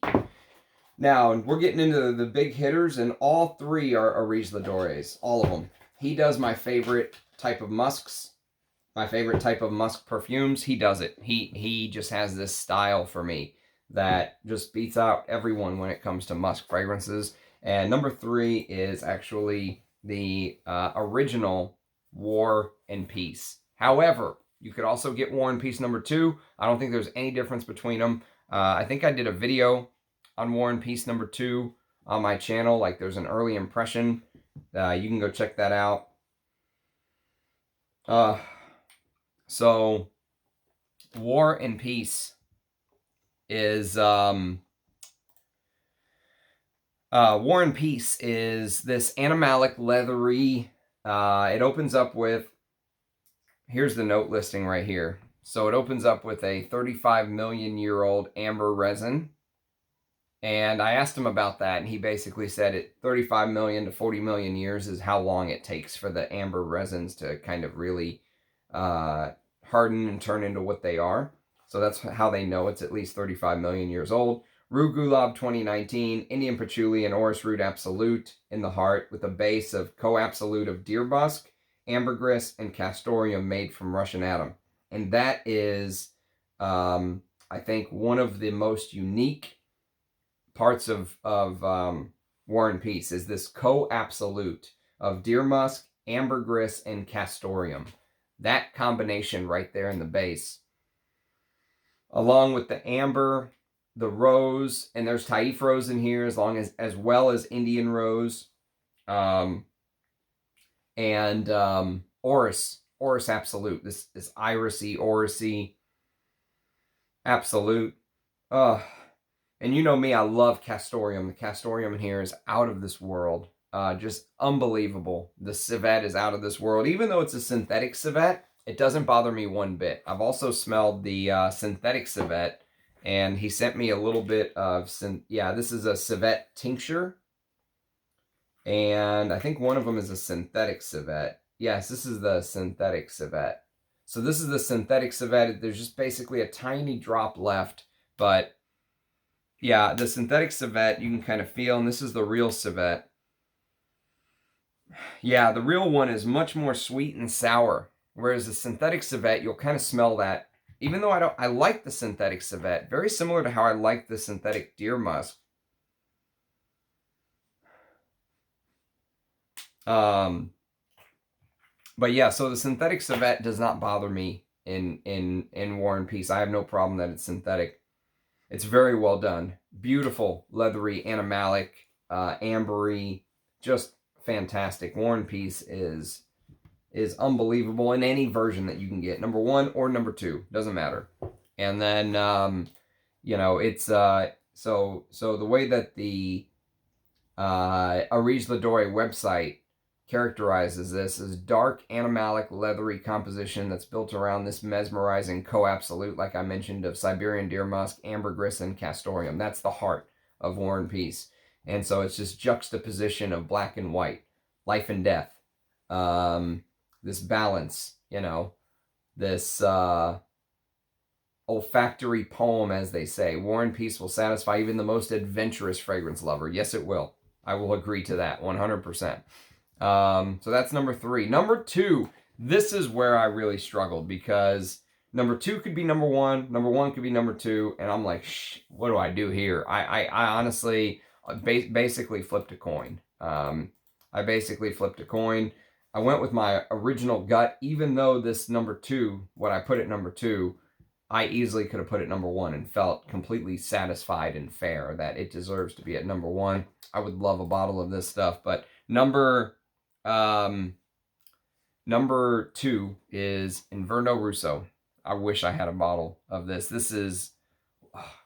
Speaker 1: Now, we're getting into the big hitters, and all 3 are Areej Dores. All of them. He does my favorite type of musks, my favorite type of musk perfumes. He does it. He just has this style for me that just beats out everyone when it comes to musk fragrances. And number 3 is actually the original War and Peace. However, you could also get War and Peace number 2. I don't think there's any difference between them. I think I did a video on War and Peace number 2 on my channel. Like, there's an early impression. You can go check that out. So War and Peace is War and Peace is this animalic, leathery. It opens up with, here's the note listing right here. So it opens up with a 35 million year old amber resin. And I asked him about that, and he basically said 35 million to 40 million years is how long it takes for the amber resins to kind of really harden and turn into what they are. So that's how they know it's at least 35 million years old. Rue Gulab 2019, Indian Patchouli and Orris Root Absolute in the heart, with a base of co-absolute of deer musk, ambergris, and castoreum made from Russian Adam. And that is, I think, one of the most unique parts of War and Peace is this co-absolute of deer musk, ambergris, and castoreum. That combination right there in the base, along with the amber, the rose, and there's Taif rose in here, as well as Indian rose, and Orris Absolute. This irisy, orisy Absolute. And you know me, I love castoreum. The castoreum in here is out of this world. Just unbelievable. The civet is out of this world. Even though it's a synthetic civet, it doesn't bother me one bit. I've also smelled the synthetic civet, and he sent me a little bit of, this is a civet tincture. And I think one of them is a synthetic civet. Yes, this is the synthetic civet. So this is the synthetic civet. There's just basically a tiny drop left, but yeah, the synthetic civet you can kind of feel, and this is the real civet. Yeah, the real one is much more sweet and sour, whereas the synthetic civet, you'll kind of smell that. Even though I like the synthetic civet, very similar to how I like the synthetic deer musk. But yeah, so the synthetic civet does not bother me in War and Peace. I have no problem that it's synthetic. It's very well done. Beautiful, leathery, animalic, ambery, just fantastic. War and Peace is unbelievable in any version that you can get. Number 1 or number 2, doesn't matter. And then, you know, it's, so the way that the Areej Dore website characterizes this as dark, animalic, leathery composition that's built around this mesmerizing co-absolute, like I mentioned, of Siberian deer musk, ambergris, and castoreum. That's the heart of War and Peace. And so it's just juxtaposition of black and white, life and death, this balance, you know, this olfactory poem, as they say. War and Peace will satisfy even the most adventurous fragrance lover. Yes, it will. I will agree to that 100%. So that's number 3. Number 2, this is where I really struggled, because number 2 could be number 1, number 1 could be number 2, and I'm like, what do I do here? I honestly basically flipped a coin. I basically flipped a coin. I went with my original gut, even though this number 2, what I put at number 2, I easily could have put it number 1 and felt completely satisfied and fair that it deserves to be at number 1. I would love a bottle of this stuff, but number 2 is Inverno Russo. I wish I had a bottle of this. This is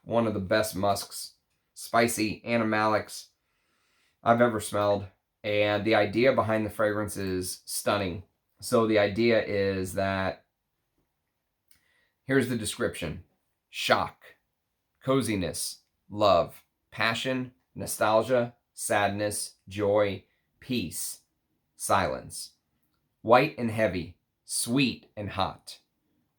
Speaker 1: one of the best musks, spicy animalics I've ever smelled. And the idea behind the fragrance is stunning. So the idea is that, here's the description: shock, coziness, love, passion, nostalgia, sadness, joy, peace, silence. White and heavy, sweet and hot,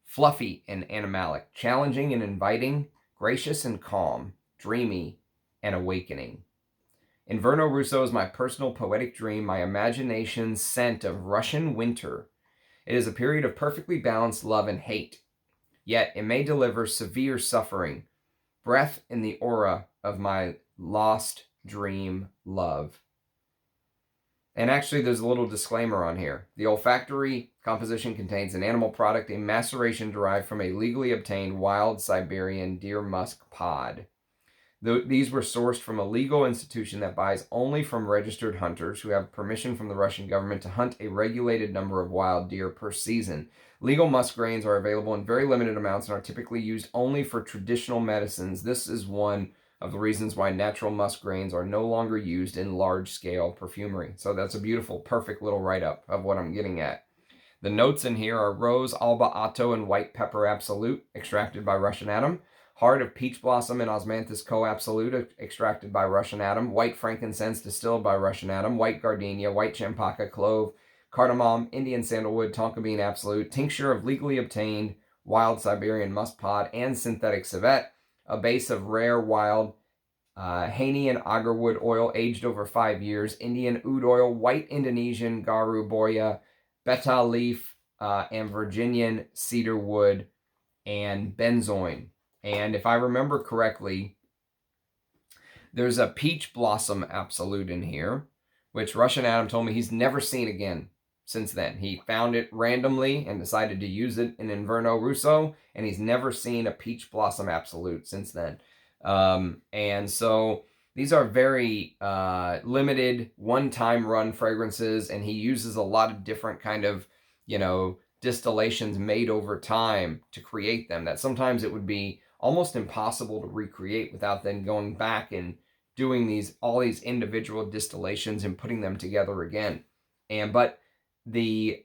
Speaker 1: fluffy and animalic, challenging and inviting, gracious and calm, dreamy and awakening. Inverno Russo is my personal poetic dream, my imagination's scent of Russian winter. It is a period of perfectly balanced love and hate, yet it may deliver severe suffering, breath in the aura of my lost dream love. And actually, there's a little disclaimer on here. The olfactory composition contains an animal product, a maceration derived from a legally obtained wild Siberian deer musk pod. These were sourced from a legal institution that buys only from registered hunters who have permission from the Russian government to hunt a regulated number of wild deer per season. Legal musk grains are available in very limited amounts and are typically used only for traditional medicines. This is one of the reasons why natural musk grains are no longer used in large-scale perfumery. So that's a beautiful, perfect little write-up of what I'm getting at. The notes in here are rose, alba, otto, and white pepper absolute, extracted by Russian Atom. Heart of peach blossom and osmanthus co-absolute, extracted by Russian Atom. White frankincense, distilled by Russian Atom. White gardenia, white champaca, clove, cardamom, Indian sandalwood, tonka bean absolute. Tincture of legally obtained wild Siberian musk pod and synthetic civet. A base of rare wild Haney and agarwood oil aged over 5 years. Indian oud oil, white Indonesian garu boya, beta leaf, and Virginian cedar wood, and benzoin. And if I remember correctly, There's a Peach Blossom Absolute in here, which Russian Adam told me he's never seen again since then. He found it randomly and decided to use it in Inverno Russo, and he's never seen a Peach Blossom Absolute since then. And so these are very limited, one-time run fragrances, and he uses a lot of different kind of, you know, distillations made over time to create them, that sometimes it would be almost impossible to recreate without then going back and doing all these individual distillations and putting them together again. But the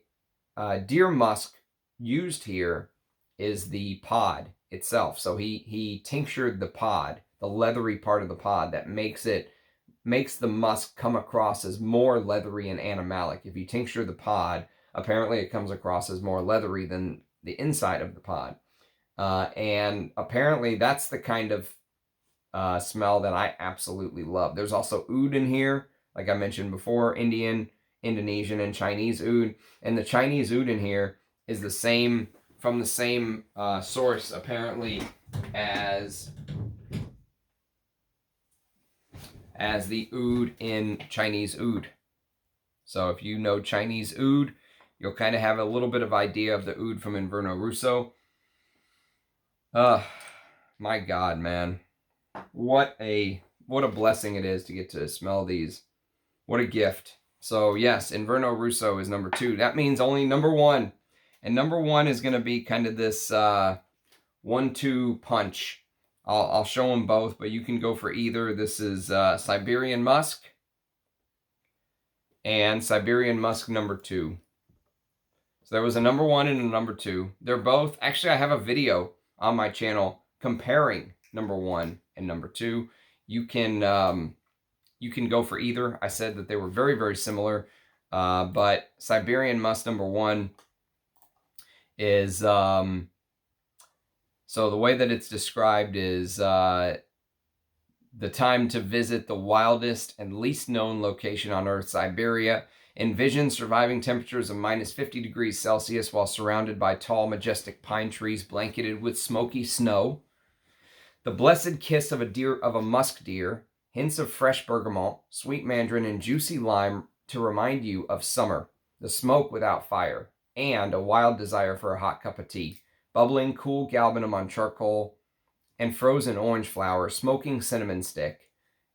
Speaker 1: deer musk used here is the pod itself. So he tinctured the pod, the leathery part of the pod, that makes the musk come across as more leathery and animalic. If you tincture the pod, apparently it comes across as more leathery than the inside of the pod. And apparently that's the kind of smell that I absolutely love. There's also oud in here, like I mentioned before, Indian, Indonesian, and Chinese oud. And the Chinese oud in here is the same, from the same source, apparently, as the oud in Chinese oud. So if you know Chinese oud, you'll kind of have a little bit of idea of the oud from Inverno Russo. My God, man. What a blessing it is to get to smell these. What a gift. So yes, Inverno Russo is number 2. That means only number 1. And number 1 is going to be kind of this 1-2 punch. I'll show them both, but you can go for either. This is Siberian Musk and Siberian Musk number 2. So there was a number 1 and a number 2. They're both, actually I have a video on my channel comparing number 1 and number 2. You can go for either. I said that they were very, very similar, but Siberian Musk number 1 is, so the way that it's described is the time to visit the wildest and least known location on Earth, Siberia. Envision surviving temperatures of -50 degrees Celsius while surrounded by tall, majestic pine trees blanketed with smoky snow. The blessed kiss of a musk deer, hints of fresh bergamot, sweet mandarin, and juicy lime to remind you of summer, the smoke without fire, and a wild desire for a hot cup of tea, bubbling cool galbanum on charcoal, and frozen orange flower, smoking cinnamon stick,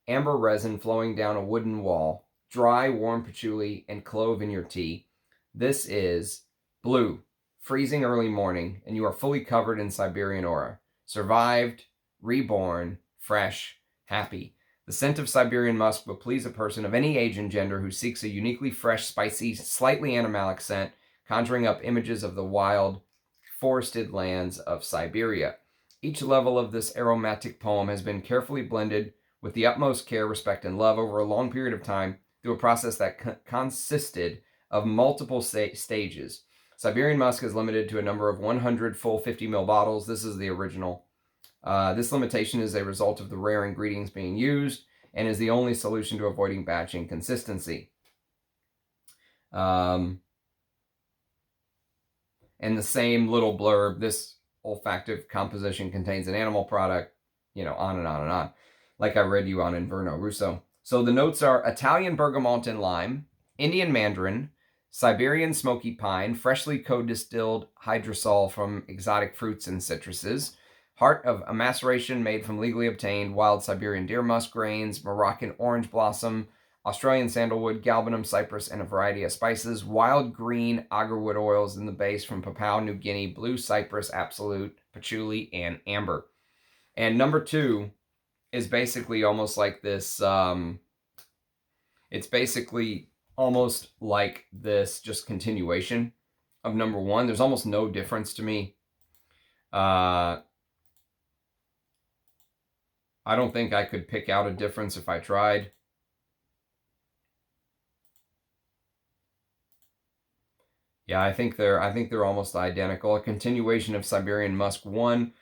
Speaker 1: amber resin flowing down a wooden wall, dry, warm patchouli, and clove in your tea. This is blue, freezing early morning, and you are fully covered in Siberian aura. Survived, reborn, fresh, happy. The scent of Siberian musk will please a person of any age and gender who seeks a uniquely fresh, spicy, slightly animalic scent, conjuring up images of the wild, forested lands of Siberia. Each level of this aromatic poem has been carefully blended with the utmost care, respect, and love over a long period of time through a process that consisted of multiple stages. Siberian Musk is limited to a number of 100 full 50 ml bottles. This is the original. This limitation is a result of the rare ingredients being used and is the only solution to avoiding batch inconsistency. And the same little blurb, this olfactive composition contains an animal product, you know, on and on and on, like I read you on Inverno Russo. So the notes are Italian bergamot and lime, Indian mandarin, Siberian smoky pine, freshly co-distilled hydrosol from exotic fruits and citruses, heart of a maceration made from legally obtained wild Siberian deer musk grains, Moroccan orange blossom, Australian sandalwood, galbanum, cypress, and a variety of spices, wild green agarwood oils in the base from Papua New Guinea, blue cypress, absolute, patchouli, and amber. And number 2 is basically almost like this, it's basically almost like this just continuation of number 1. There's almost no difference to me. I don't think I could pick out a difference if I tried. Yeah, I think they're almost identical. A continuation of Siberian Musk 1.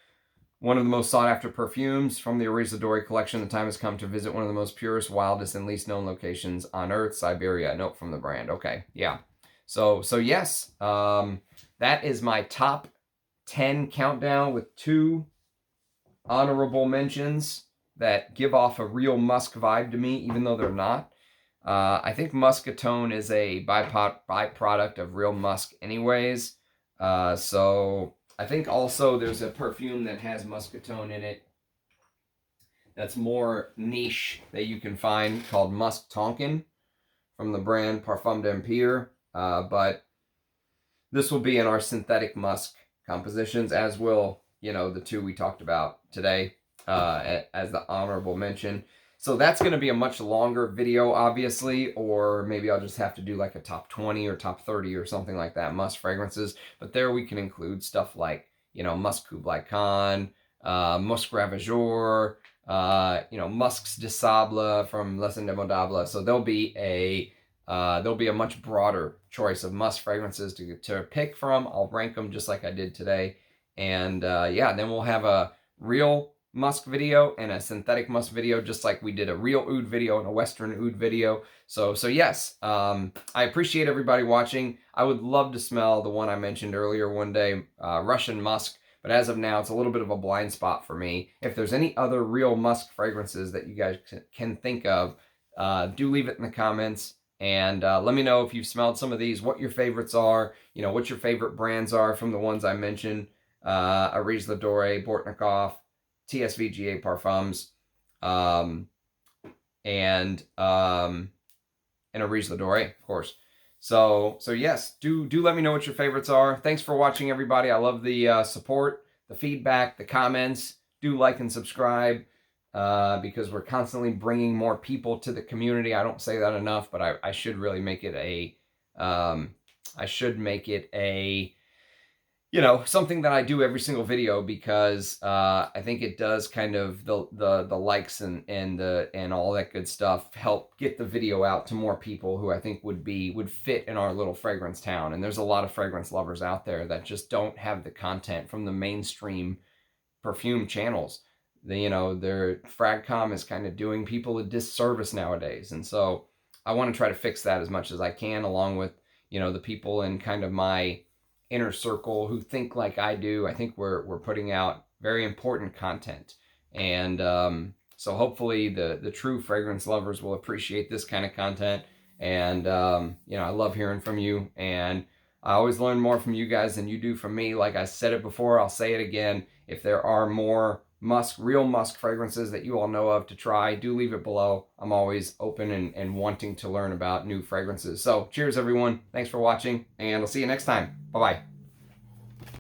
Speaker 1: One of the most sought-after perfumes from the Areej Dore collection. The time has come to visit one of the most purest, wildest, and least known locations on Earth, Siberia. A note from the brand. Okay, yeah. So yes, that is my top 10 countdown with 2 honorable mentions. that give off a real musk vibe to me, even though they're not. I think muscatone is a byproduct of real musk anyways. So I think also there's a perfume that has muscatone in it that's more niche that you can find called Musc Tonkin from the brand Parfum d'Empire. But this will be in our synthetic musk compositions, as will, you know, the two we talked about today as the honorable mention. So that's going to be a much longer video, obviously, or maybe I'll just have to do like a top 20 or top 30 or something like that, musk fragrances. But there we can include stuff like, you know, Musc Kublai Khan, Musc Ravageur, you know, Muscs de Sable from Les Indemodables. So there'll be a much broader choice of musk fragrances to pick from. I'll rank them just like I did today. And yeah, then we'll have a real musk video and a synthetic musk video, just like we did a real oud video and a Western oud video. So yes, I appreciate everybody watching. I would love to smell the one I mentioned earlier one day, Russian musk. But as of now, it's a little bit of a blind spot for me. If there's any other real musk fragrances that you guys can think of, do leave it in the comments. And let me know if you've smelled some of these, what your favorites are, you know, what your favorite brands are from the ones I mentioned. Areej, Dore, Bortnikoff, TSVGA Parfums, and Areej, Dore, of course. So yes, do let me know what your favorites are. Thanks for watching, everybody. I love the support, the feedback, the comments. Do like and subscribe because we're constantly bringing more people to the community. I don't say that enough, but I should really make it a you know, something that I do every single video, because I think it does kind of the likes and all that good stuff help get the video out to more people who I think would fit in our little fragrance town. And there's a lot of fragrance lovers out there that just don't have the content from the mainstream perfume channels. You know, their Fragcom is kind of doing people a disservice nowadays. And so I want to try to fix that as much as I can, along with, you know, the people in kind of my inner circle who think like I do. I think we're putting out very important content. And so hopefully the true fragrance lovers will appreciate this kind of content. And, you know, I love hearing from you. And I always learn more from you guys than you do from me. Like I said it before, I'll say it again. If there are more real musk fragrances that you all know of to try, do leave it below. I'm always open and wanting to learn about new fragrances. So cheers, everyone. Thanks for watching, and I'll see you next time. Bye-bye.